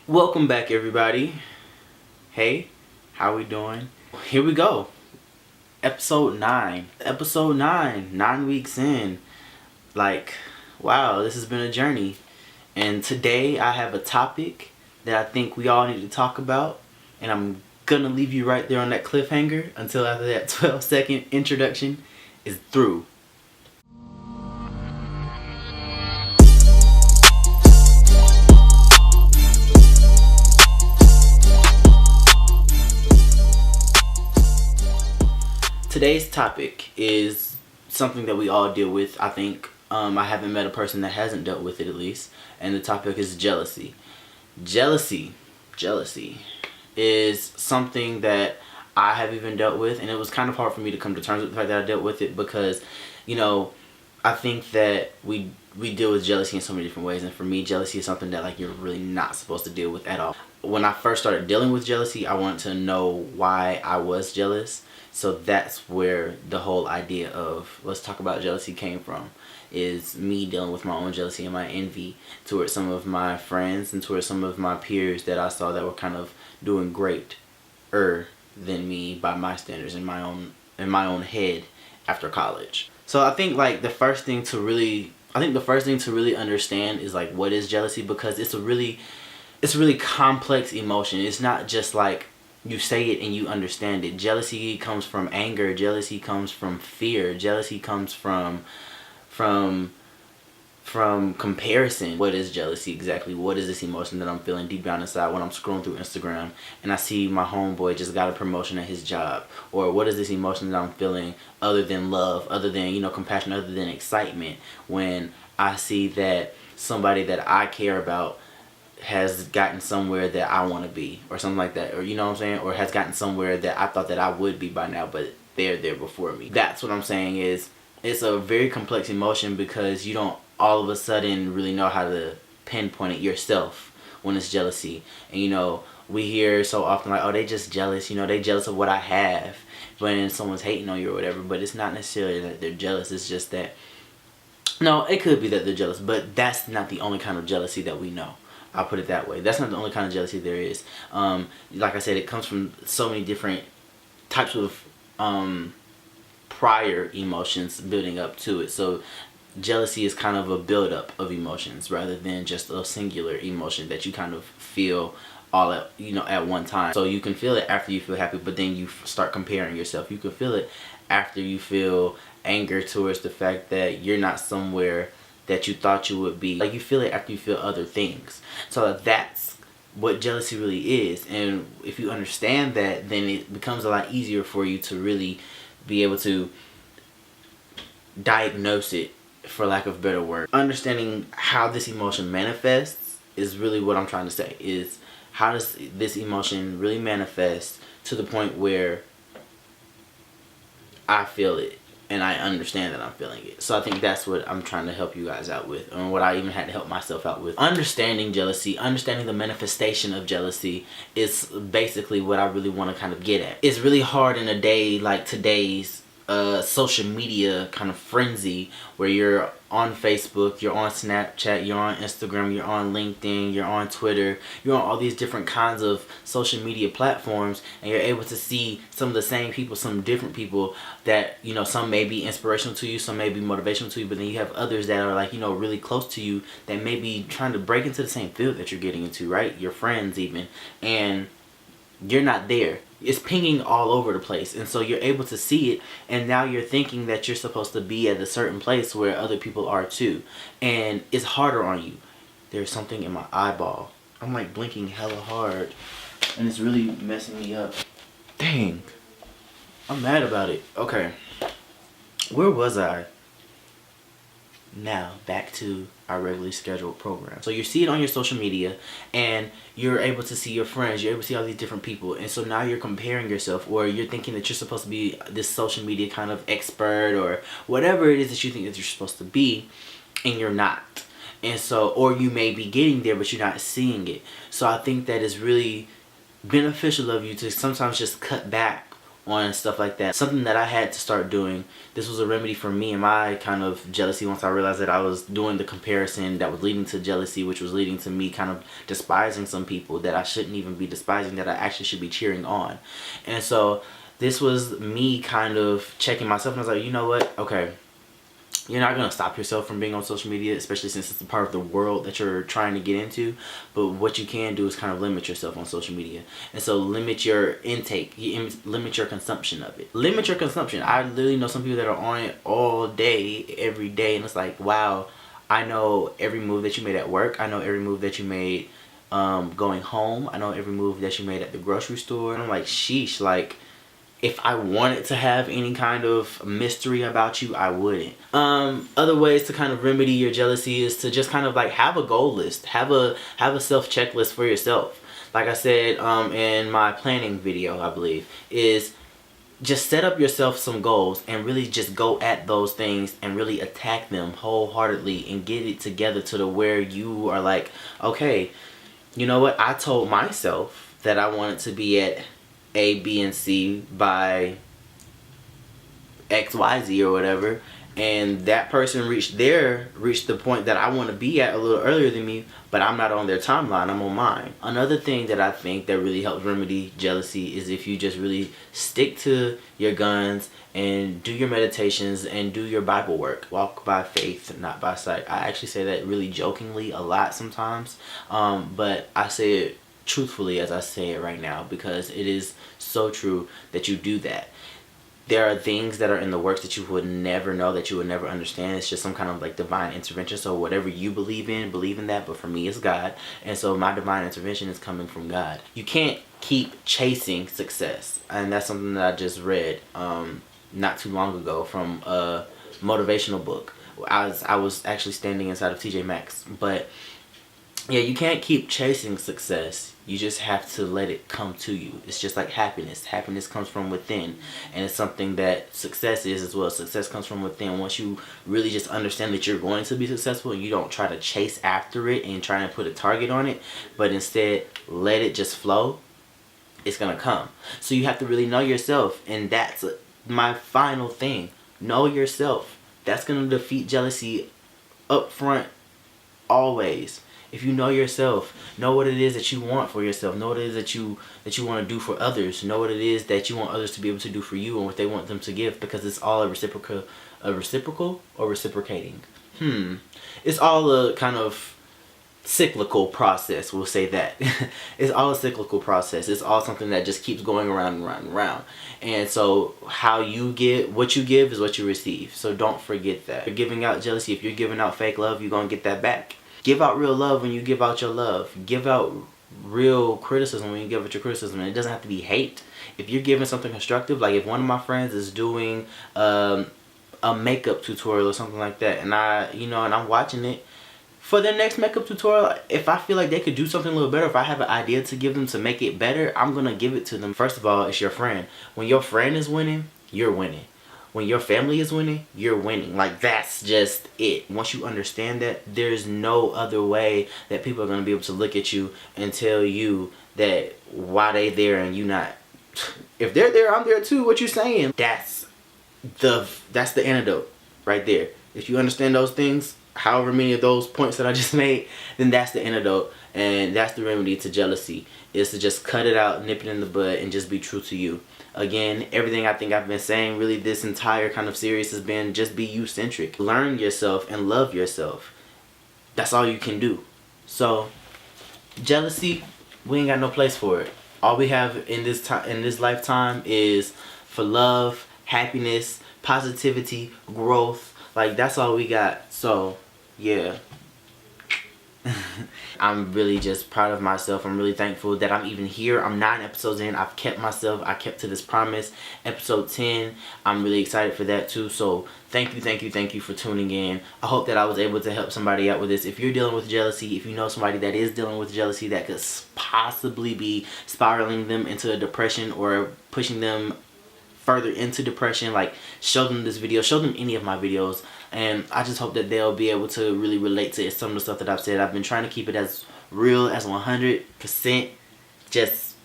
Welcome back, everybody. Hey, how we doing? Here we go. Episode 9. Episode 9. 9 weeks in. Like, wow, this has been a journey. And today I have a topic that I think we all need to talk about. And I'm gonna leave you right there on that cliffhanger until after that 12-second introduction is through. Today's topic is something that we all deal with, I think. I haven't met a person that hasn't dealt with it, at least. And the topic is jealousy. Jealousy is something that I have even dealt with, and it was kind of hard for me to come to terms with the fact that I dealt with it because, I think that we deal with jealousy in so many different ways, and for me, jealousy is something that like you're really not supposed to deal with at all. When I first started dealing with jealousy, I wanted to know why I was jealous. So that's where the whole idea of let's talk about jealousy came from, is me dealing with my own jealousy and my envy towards some of my friends and towards some of my peers that I saw that were kind of doing greater than me by my standards in my own head after college. So I think like the first thing to really understand is like what is jealousy, because it's a really complex emotion. It's not just like you say it and you understand it. Jealousy comes from anger. Jealousy comes from fear. Jealousy comes from comparison. What is jealousy exactly? What is this emotion that I'm feeling deep down inside when I'm scrolling through Instagram and I see my homeboy just got a promotion at his job? Or what is this emotion that I'm feeling other than love, other than, compassion, other than excitement when I see that somebody that I care about has gotten somewhere that I want to be, or something like that, or you know what I'm saying, or has gotten somewhere that I thought that I would be by now, but they're there before me. That's what I'm saying, is it's a very complex emotion because you don't all of a sudden really know how to pinpoint it yourself when it's jealousy. And we hear so often like, oh, they just jealous, they jealous of what I have when someone's hating on you or whatever. But it's not necessarily that they're jealous. It's just that, no, it could be that they're jealous, but that's not the only kind of jealousy that we know. I'll put it that way. That's not the only kind of jealousy there is. Like I said, it comes from so many different types of prior emotions building up to it. So jealousy is kind of a buildup of emotions rather than just a singular emotion that you kind of feel all at one time. So you can feel it after you feel happy, but then you start comparing yourself. You can feel it after you feel anger towards the fact that you're not somewhere that you thought you would be. Like, you feel it after you feel other things. So that's what jealousy really is. And if you understand that, then it becomes a lot easier for you to really be able to diagnose it, for lack of better word. Understanding how this emotion manifests is really what I'm trying to say, is how does this emotion really manifest to the point where I feel it and I understand that I'm feeling it. So I think that's what I'm trying to help you guys out with, and what I even had to help myself out with. Understanding jealousy, understanding the manifestation of jealousy is basically what I really want to kind of get at. It's really hard in a day like today's social media kind of frenzy, where you're on Facebook, you're on Snapchat, you're on Instagram, you're on LinkedIn, you're on Twitter, you're on all these different kinds of social media platforms, and you're able to see some of the same people, some different people that, some may be inspirational to you, some may be motivational to you, but then you have others that are like, really close to you that may be trying to break into the same field that you're getting into, right? Your friends even, and you're not there. It's pinging all over the place, and so you're able to see it, and now you're thinking that you're supposed to be at a certain place where other people are too, and it's harder on you. There's something in my eyeball. I'm like blinking hella hard, and it's really messing me up. Dang, I'm mad about it. Okay, where was I? Now back to our regularly scheduled program. So you see it on your social media, and you're able to see your friends, you're able to see all these different people, and so now you're comparing yourself, or you're thinking that you're supposed to be this social media kind of expert, or whatever it is that you think that you're supposed to be, and you're not. And so, or you may be getting there but you're not seeing it. So I think that it's really beneficial of you to sometimes just cut back on stuff like that. Something that I had to start doing. This was a remedy for me and my kind of jealousy once I realized that I was doing the comparison that was leading to jealousy, which was leading to me kind of despising some people that I shouldn't even be despising, that I actually should be cheering on. And so this was me kind of checking myself, and I was like, you know what? Okay. You're not going to stop yourself from being on social media, especially since it's a part of the world that you're trying to get into. But what you can do is kind of limit yourself on social media. And so limit your intake, limit your consumption of it. Limit your consumption. I literally know some people that are on it all day, every day. And it's like, wow, I know every move that you made at work. I know every move that you made going home. I know every move that you made at the grocery store. And I'm like, sheesh, like, if I wanted to have any kind of mystery about you, I wouldn't. Other ways to kind of remedy your jealousy is to just kind of like have a goal list. Have a self checklist for yourself. Like I said in my planning video, I believe, is just set up yourself some goals and really just go at those things and really attack them wholeheartedly and get it together to the where you are like, okay, you know what? I told myself that I wanted to be at A, B, and C by XYZ or whatever, and that person reached the point that I want to be at a little earlier than me, but I'm not on their timeline, I'm on mine. Another thing that I think that really helps remedy jealousy is if you just really stick to your guns and do your meditations and do your Bible work. Walk by faith, not by sight. I actually say that really jokingly a lot sometimes, but I say it truthfully as I say it right now, because it is so true that you do that. There are things that are in the works that you would never know, that you would never understand. It's just some kind of like divine intervention. So whatever you believe in that, but for me it's God. And so my divine intervention is coming from God. You can't keep chasing success. And that's something that I just read not too long ago from a motivational book. I was actually standing inside of TJ Maxx. But yeah, you can't keep chasing success. You just have to let it come to you. It's just like happiness. Happiness comes from within. And it's something that success is as well. Success comes from within. Once you really just understand that you're going to be successful, and you don't try to chase after it and try to put a target on it, but instead let it just flow, it's going to come. So you have to really know yourself. And that's my final thing. Know yourself. That's going to defeat jealousy up front always. If you know yourself, know what it is that you want for yourself, know what it is that you want to do for others, know what it is that you want others to be able to do for you and what they want them to give, because it's all a reciprocal or reciprocating. It's all a kind of cyclical process, we'll say that. It's all a cyclical process. It's all something that just keeps going around and around and around. And so how you get, what you give is what you receive. So don't forget that. If you're giving out jealousy, if you're giving out fake love, you're going to get that back. Give out real love when you give out your love. Give out real criticism when you give out your criticism. And it doesn't have to be hate. If you're giving something constructive, like if one of my friends is doing a makeup tutorial or something like that, and I'm watching it, for their next makeup tutorial, if I feel like they could do something a little better, if I have an idea to give them to make it better, I'm going to give it to them. First of all, it's your friend. When your friend is winning, you're winning. When your family is winning, you're winning. Like, that's just it. Once you understand that, there's no other way that people are going to be able to look at you and tell you that why they there and you not. If they're there, I'm there too. What you saying? That's the antidote right there. If you understand those things, however many of those points that I just made, then that's the antidote. And that's the remedy to jealousy, is to just cut it out, nip it in the bud, and just be true to you. Again, everything I think I've been saying, really this entire kind of series has been just be you-centric. Learn yourself and love yourself. That's all you can do. So, jealousy, we ain't got no place for it. All we have in this lifetime is for love, happiness, positivity, growth. Like, that's all we got. So, yeah. I'm really just proud of myself. I'm really thankful that I'm even here. I'm 9 episodes in. I've kept myself. I kept to this promise. Episode 10. I'm really excited for that too. So thank you for tuning in. I hope that I was able to help somebody out with this. If you're dealing with jealousy, if you know somebody that is dealing with jealousy that could possibly be spiraling them into a depression or pushing them further into depression, like, show them this video, show them any of my videos, and I just hope that they'll be able to really relate to some of the stuff that I've said. I've been trying to keep it as real as 100%, just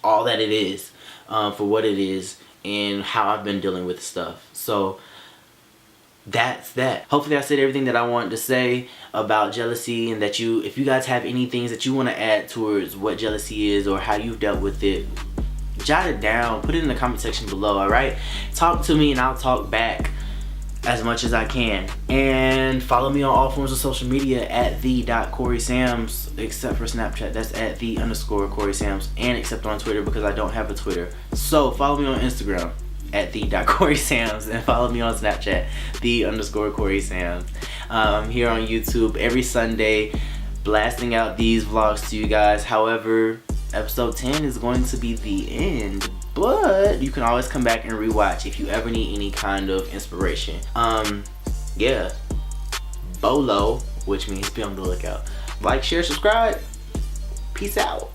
all that it is. for what it is and how I've been dealing with stuff. So that's that. Hopefully I said everything that I wanted to say about jealousy, and that if you guys have any things that you want to add towards what jealousy is or how you've dealt with it, jot it down, put it in the comment section below. All right, talk to me and I'll talk back as much as I can. And follow me on all forms of social media at The.CoreySams, except for Snapchat. That's at The_CoreySams, and except on Twitter because I don't have a Twitter. So follow me on Instagram at The.CoreySams, and follow me on Snapchat, The_CoreySams. I'm here on YouTube every Sunday blasting out these vlogs to you guys. However, episode 10 is going to be the end, but you can always come back and rewatch if you ever need any kind of inspiration. Yeah, BOLO, which means be on the lookout. Like, share, subscribe. Peace out.